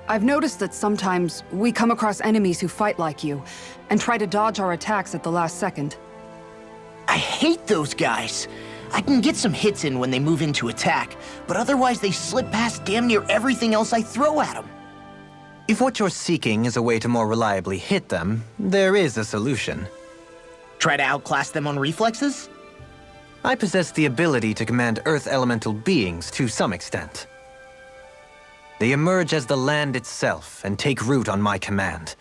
I've noticed that sometimes we come across enemies who fight like you, and try to dodge our attacks at the last second. I hate those guys. I can get some hits in when they move into attack, but otherwise they slip past damn near everything else I throw at them. If what you're seeking is a way to more reliably hit them, there is a solution. Try to outclass them on reflexes? I possess the ability to command Earth elemental beings to some extent. They emerge as the land itself and take root on my command.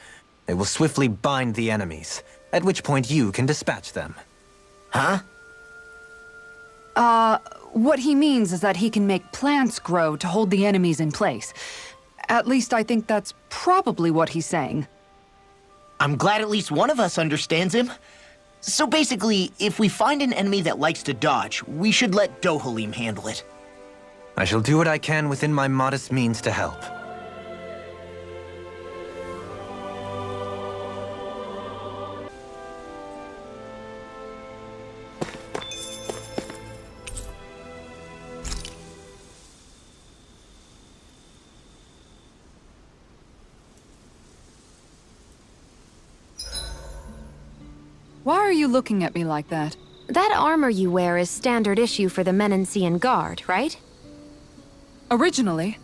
They will swiftly bind the enemies, at which point you can dispatch them. Huh? What he means is that he can make plants grow to hold the enemies in place. At least I think that's probably what he's saying. I'm glad at least one of us understands him. So basically, if we find an enemy that likes to dodge, we should let Dohalim handle it. I shall do what I can within my modest means to help. Why are you looking at me like that? That armor you wear is standard issue for the Menancian Guard, right? Originally,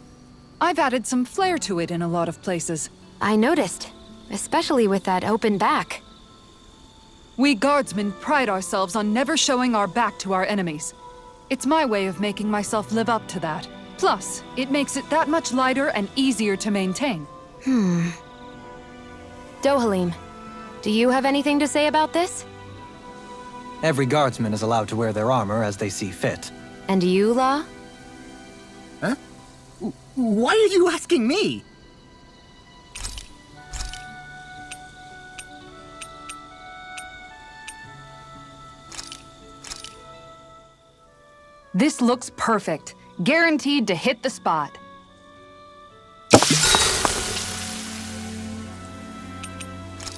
I've added some flair to it in a lot of places. I noticed, especially with that open back. We guardsmen pride ourselves on never showing our back to our enemies. It's my way of making myself live up to that. Plus, it makes it that much lighter and easier to maintain. Dohalim, do you have anything to say about this? Every guardsman is allowed to wear their armor as they see fit. And you, La? Huh? Why are you asking me? This looks perfect. Guaranteed to hit the spot.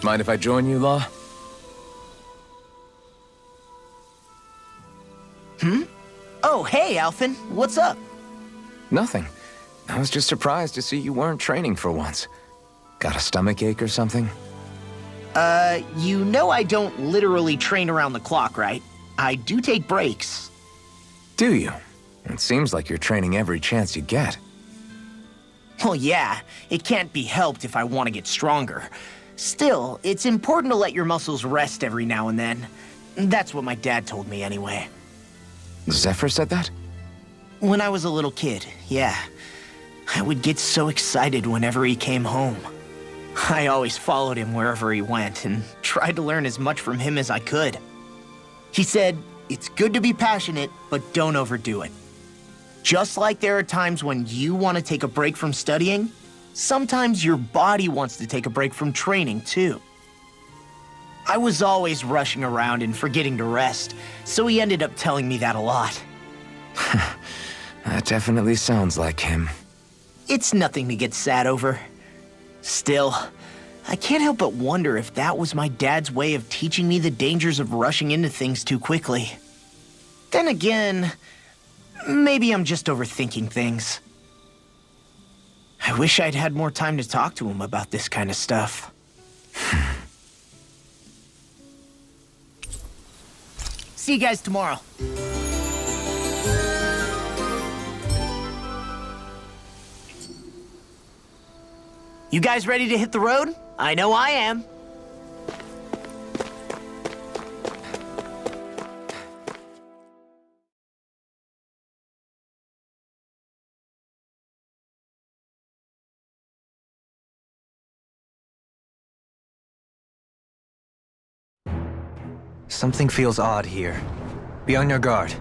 Mind if I join you, La? Oh, hey, Alphen. What's up? Nothing. I was just surprised to see you weren't training for once. Got a stomachache or something? You know I don't literally train around the clock, right? I do take breaks. Do you? It seems like you're training every chance you get. Well, yeah, it can't be helped if I want to get stronger. Still, it's important to let your muscles rest every now and then. That's what my dad told me anyway. Zephyr said that? When I was a little kid, yeah. I would get so excited whenever he came home. I always followed him wherever he went and tried to learn as much from him as I could. He said, it's good to be passionate, but don't overdo it. Just like there are times when you want to take a break from studying, sometimes your body wants to take a break from training too. I was always rushing around and forgetting to rest, so he ended up telling me that a lot. That definitely sounds like him. It's nothing to get sad over. Still, I can't help but wonder if that was my dad's way of teaching me the dangers of rushing into things too quickly. Then again, maybe I'm just overthinking things. I wish I'd had more time to talk to him about this kind of stuff. See you guys tomorrow. You guys ready to hit the road? I know I am. Something feels odd here. Be on your guard.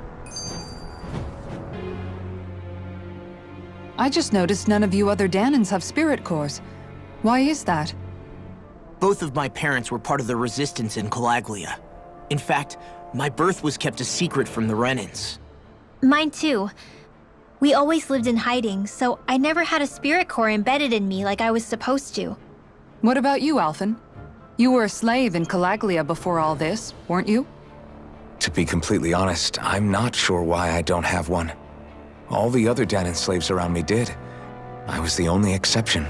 I just noticed none of you other Danans have spirit cores. Why is that? Both of my parents were part of the resistance in Calaglia. In fact, my birth was kept a secret from the Renans. Mine too. We always lived in hiding, so I never had a spirit core embedded in me like I was supposed to. What about you, Alphen? You were a slave in Calaglia before all this, weren't you? To be completely honest, I'm not sure why I don't have one. All the other Danon slaves around me did. I was the only exception.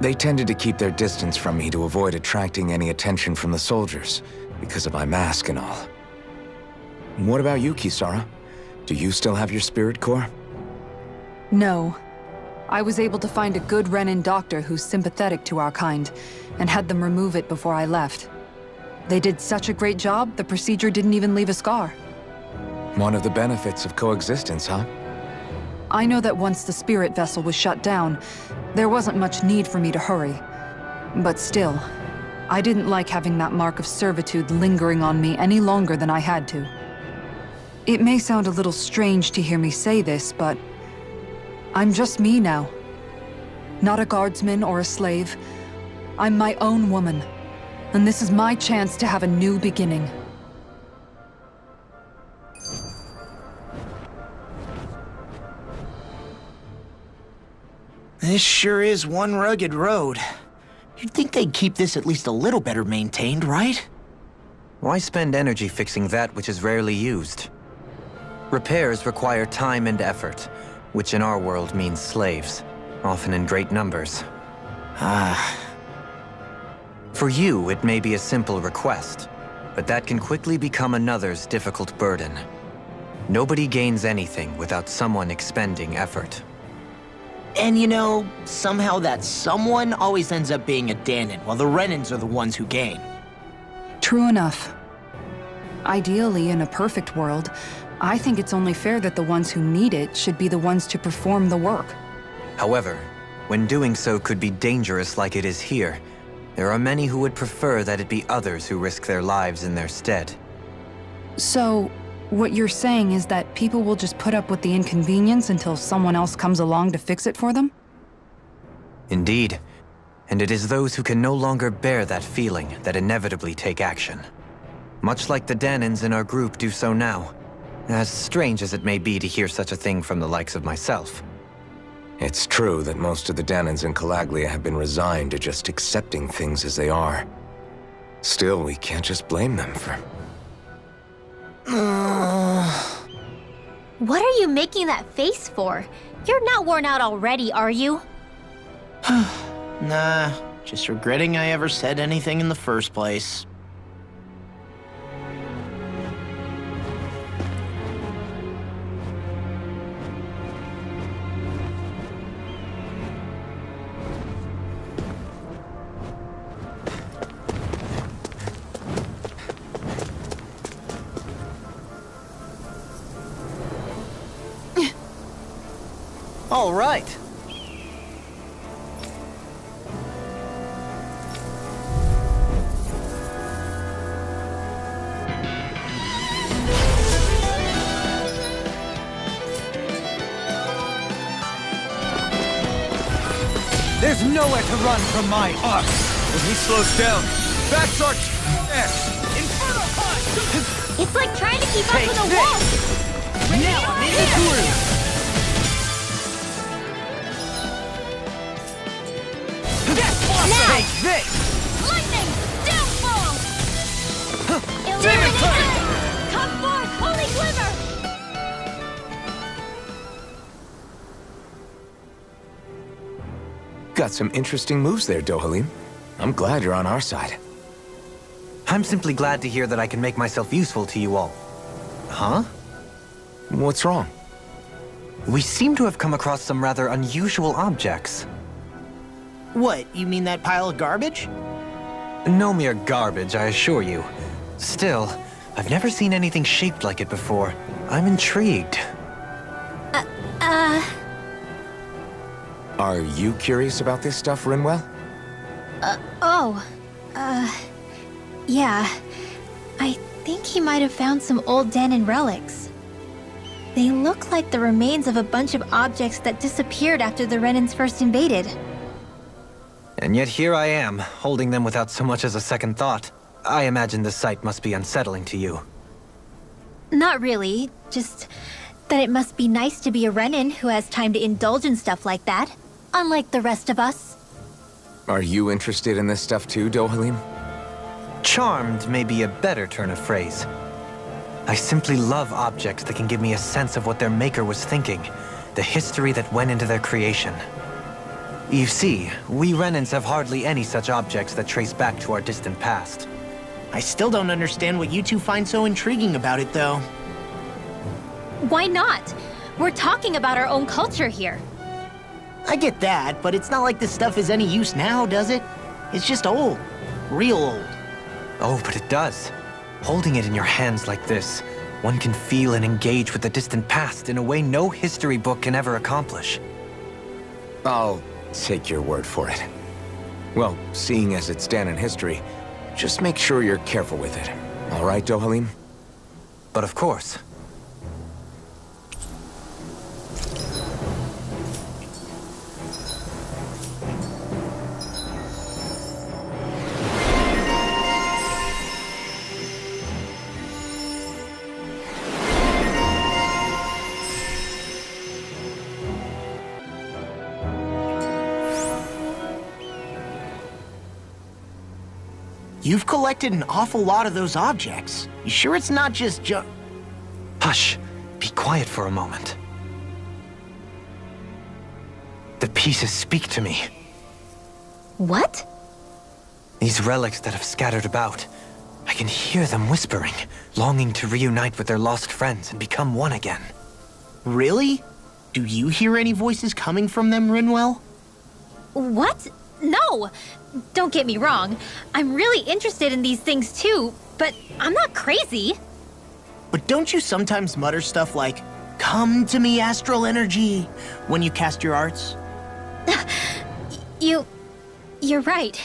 They tended to keep their distance from me to avoid attracting any attention from the soldiers, because of my mask and all. What about you, Kisara? Do you still have your spirit core? No. I was able to find a good Renin doctor who's sympathetic to our kind, and had them remove it before I left. They did such a great job, the procedure didn't even leave a scar. One of the benefits of coexistence, huh? I know that once the spirit vessel was shut down, there wasn't much need for me to hurry. But still, I didn't like having that mark of servitude lingering on me any longer than I had to. It may sound a little strange to hear me say this, but I'm just me now. Not a guardsman or a slave. I'm my own woman, and this is my chance to have a new beginning. This sure is one rugged road. You'd think they'd keep this at least a little better maintained, right? Why spend energy fixing that which is rarely used? Repairs require time and effort, which in our world means slaves, often in great numbers. For you, it may be a simple request, but that can quickly become another's difficult burden. Nobody gains anything without someone expending effort. And you know, somehow that someone always ends up being a Danon, while the Renins are the ones who gain. True enough. Ideally, in a perfect world, I think it's only fair that the ones who need it should be the ones to perform the work. However, when doing so could be dangerous like it is here, there are many who would prefer that it be others who risk their lives in their stead. So, what you're saying is that people will just put up with the inconvenience until someone else comes along to fix it for them? Indeed. And it is those who can no longer bear that feeling that inevitably take action. Much like the Danons in our group do so now. As strange as it may be to hear such a thing from the likes of myself. It's true that most of the Danons in Calaglia have been resigned to just accepting things as they are. Still, we can't just blame them for... What are you making that face for? You're not worn out already, are you? Nah, just regretting I ever said anything in the first place. All right. There's nowhere to run from my arc. When he slows down, that's our chance. Inferno punch! It's like trying to keep up Take with a this. wolf! Now I'm in the groove. Take this! Lightning! Downfall! Illuminate! Come forth, holy glimmer! Got some interesting moves there, Dohalim. I'm glad you're on our side. I'm simply glad to hear that I can make myself useful to you all. Huh? What's wrong? We seem to have come across some rather unusual objects. What, you mean that pile of garbage? No mere garbage, I assure you. Still, I've never seen anything shaped like it before. I'm intrigued. Are you curious about this stuff, Rinwell? Yeah. I think he might have found some old Danon relics. They look like the remains of a bunch of objects that disappeared after the Renins first invaded. And yet here I am, holding them without so much as a second thought. I imagine the sight must be unsettling to you. Not really, just... That it must be nice to be a Renin who has time to indulge in stuff like that, unlike the rest of us. Are you interested in this stuff too, Dohalim? Charmed may be a better turn of phrase. I simply love objects that can give me a sense of what their maker was thinking, the history that went into their creation. You see, we Renins have hardly any such objects that trace back to our distant past. I still don't understand what you two find so intriguing about it, though. Why not? We're talking about our own culture here. I get that, but it's not like this stuff is any use now, does it? It's just old. Real old. Oh, but it does. Holding it in your hands like this, one can feel and engage with the distant past in a way no history book can ever accomplish. I'll take your word for it. Well, seeing as it's done in history, just make sure you're careful with it. All right, Dohalim? But of course. You've collected an awful lot of those objects. You sure it's not just Hush. Be quiet for a moment. The pieces speak to me. What? These relics that have scattered about. I can hear them whispering, longing to reunite with their lost friends and become one again. Really? Do you hear any voices coming from them, Rinwell? What? No! Don't get me wrong. I'm really interested in these things too, but I'm not crazy. But don't you sometimes mutter stuff like, "Come to me, astral energy," when you cast your arts? You're right.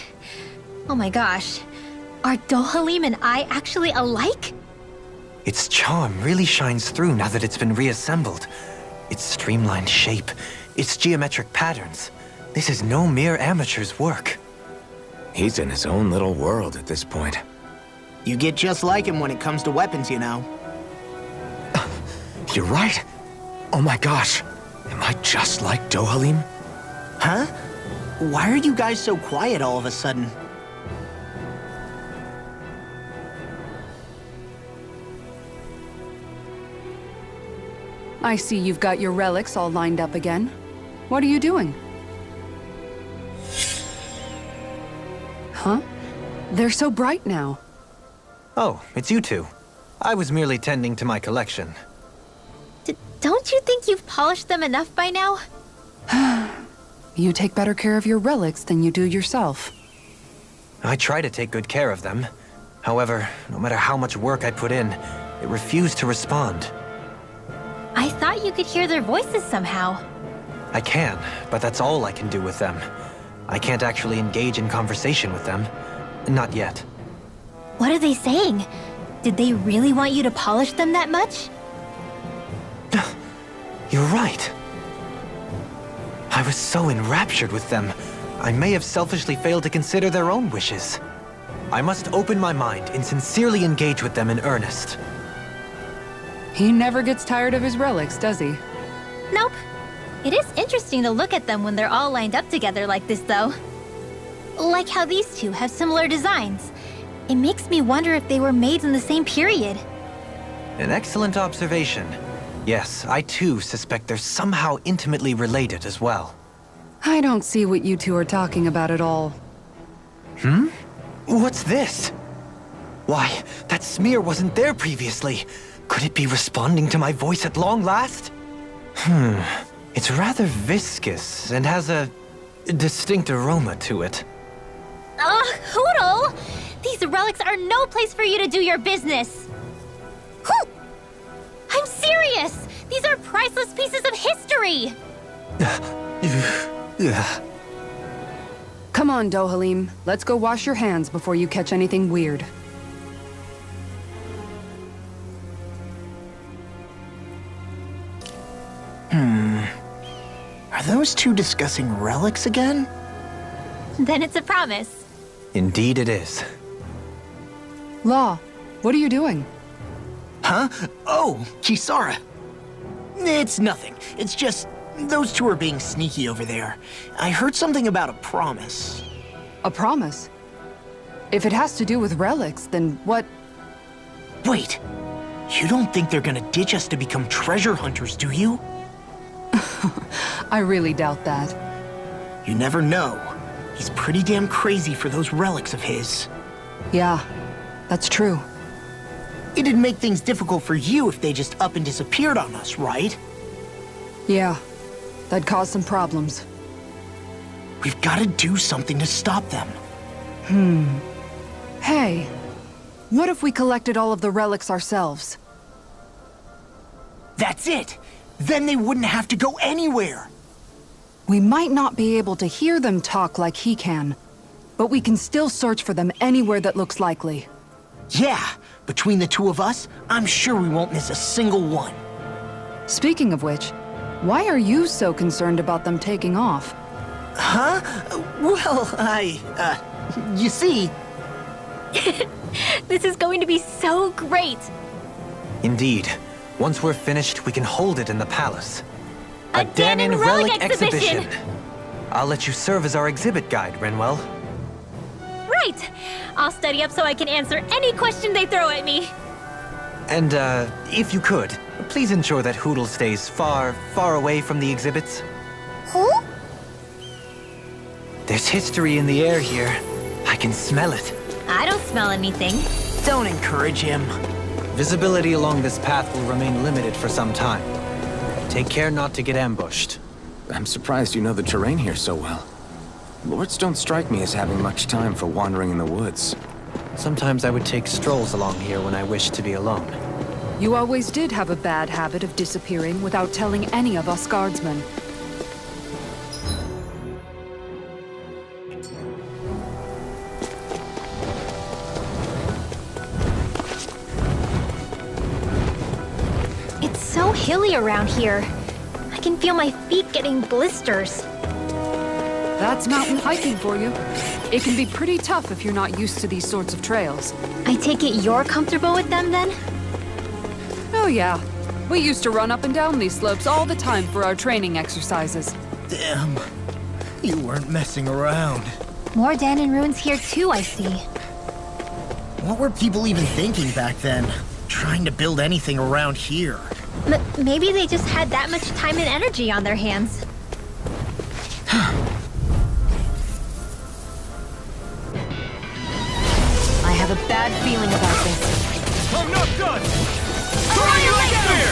Oh my gosh. Are Dohalim and I actually alike? Its charm really shines through now that it's been reassembled. Its streamlined shape, its geometric patterns. This is no mere amateur's work. He's in his own little world at this point. You get just like him when it comes to weapons, you know. You're right. Oh my gosh. Am I just like Dohalim? Huh? Why are you guys so quiet all of a sudden? I see you've got your relics all lined up again. What are you doing? Huh? They're so bright now. Oh, it's you two. I was merely tending to my collection. Don't you think you've polished them enough by now? You take better care of your relics than you do yourself. I try to take good care of them. However, no matter how much work I put in, they refuse to respond. I thought you could hear their voices somehow. I can, but that's all I can do with them. I can't actually engage in conversation with them. Not yet. What are they saying? Did they really want you to polish them that much? You're right. I was so enraptured with them, I may have selfishly failed to consider their own wishes. I must open my mind and sincerely engage with them in earnest. He never gets tired of his relics, does he? Nope. It is interesting to look at them when they're all lined up together like this, though. Like how these two have similar designs. It makes me wonder if they were made in the same period. An excellent observation. Yes, I too suspect they're somehow intimately related as well. I don't see what you two are talking about at all. What's this? Why, that smear wasn't there previously. Could it be responding to my voice at long last? It's rather viscous and has a distinct aroma to it. Ugh, Hoodle! These relics are no place for you to do your business! Whew! I'm serious! These are priceless pieces of history! Come on, Dohalim. Let's go wash your hands before you catch anything weird. Are those two discussing relics again? Then it's a promise. Indeed it is. Law, what are you doing? Huh? Oh, Kisara. It's nothing. It's just, those two are being sneaky over there. I heard something about a promise. A promise? If it has to do with relics, then what? Wait, you don't think they're gonna ditch us to become treasure hunters, do you? I really doubt that. You never know. He's pretty damn crazy for those relics of his. Yeah, that's true. It'd make things difficult for you if they just up and disappeared on us, right? Yeah, that'd cause some problems. We've gotta do something to stop them. Hey, what if we collected all of the relics ourselves? That's it! Then they wouldn't have to go anywhere! We might not be able to hear them talk like he can, but we can still search for them anywhere that looks likely. Yeah, between the two of us, I'm sure we won't miss a single one. Speaking of which, why are you so concerned about them taking off? Huh? Well, you see... This is going to be so great! Indeed. Once we're finished, we can hold it in the palace. A Den and Relic exhibition! I'll let you serve as our exhibit guide, Renwell. Right! I'll study up so I can answer any question they throw at me. And, if you could, please ensure that Hootle stays far, far away from the exhibits. Who? There's history in the air here. I can smell it. I don't smell anything. Don't encourage him. Visibility along this path will remain limited for some time. Take care not to get ambushed. I'm surprised you know the terrain here so well. Lords don't strike me as having much time for wandering in the woods. Sometimes I would take strolls along here when I wished to be alone. You always did have a bad habit of disappearing without telling any of us guardsmen. It's so hilly around here. I can feel my feet getting blisters. That's mountain hiking for you. It can be pretty tough if you're not used to these sorts of trails. I take it you're comfortable with them then? Oh yeah. We used to run up and down these slopes all the time for our training exercises. Damn. You weren't messing around. More Danon ruins here too, I see. What were people even thinking back then? Trying to build anything around here. Maybe they just had that much time and energy on their hands. I have a bad feeling about this. I'm not done! Throw you like fear!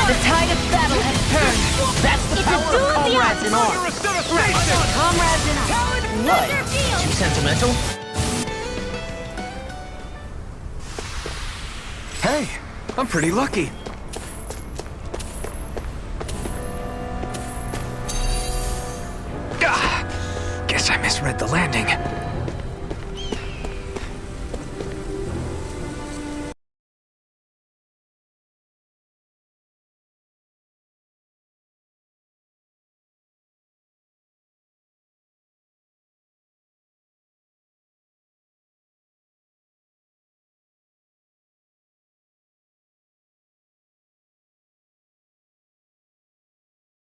The tide of battle has turned. That's the power of comrades in arms. Comrades in arms. What? Too sentimental? Hey, I'm pretty lucky. Guess I misread the landing.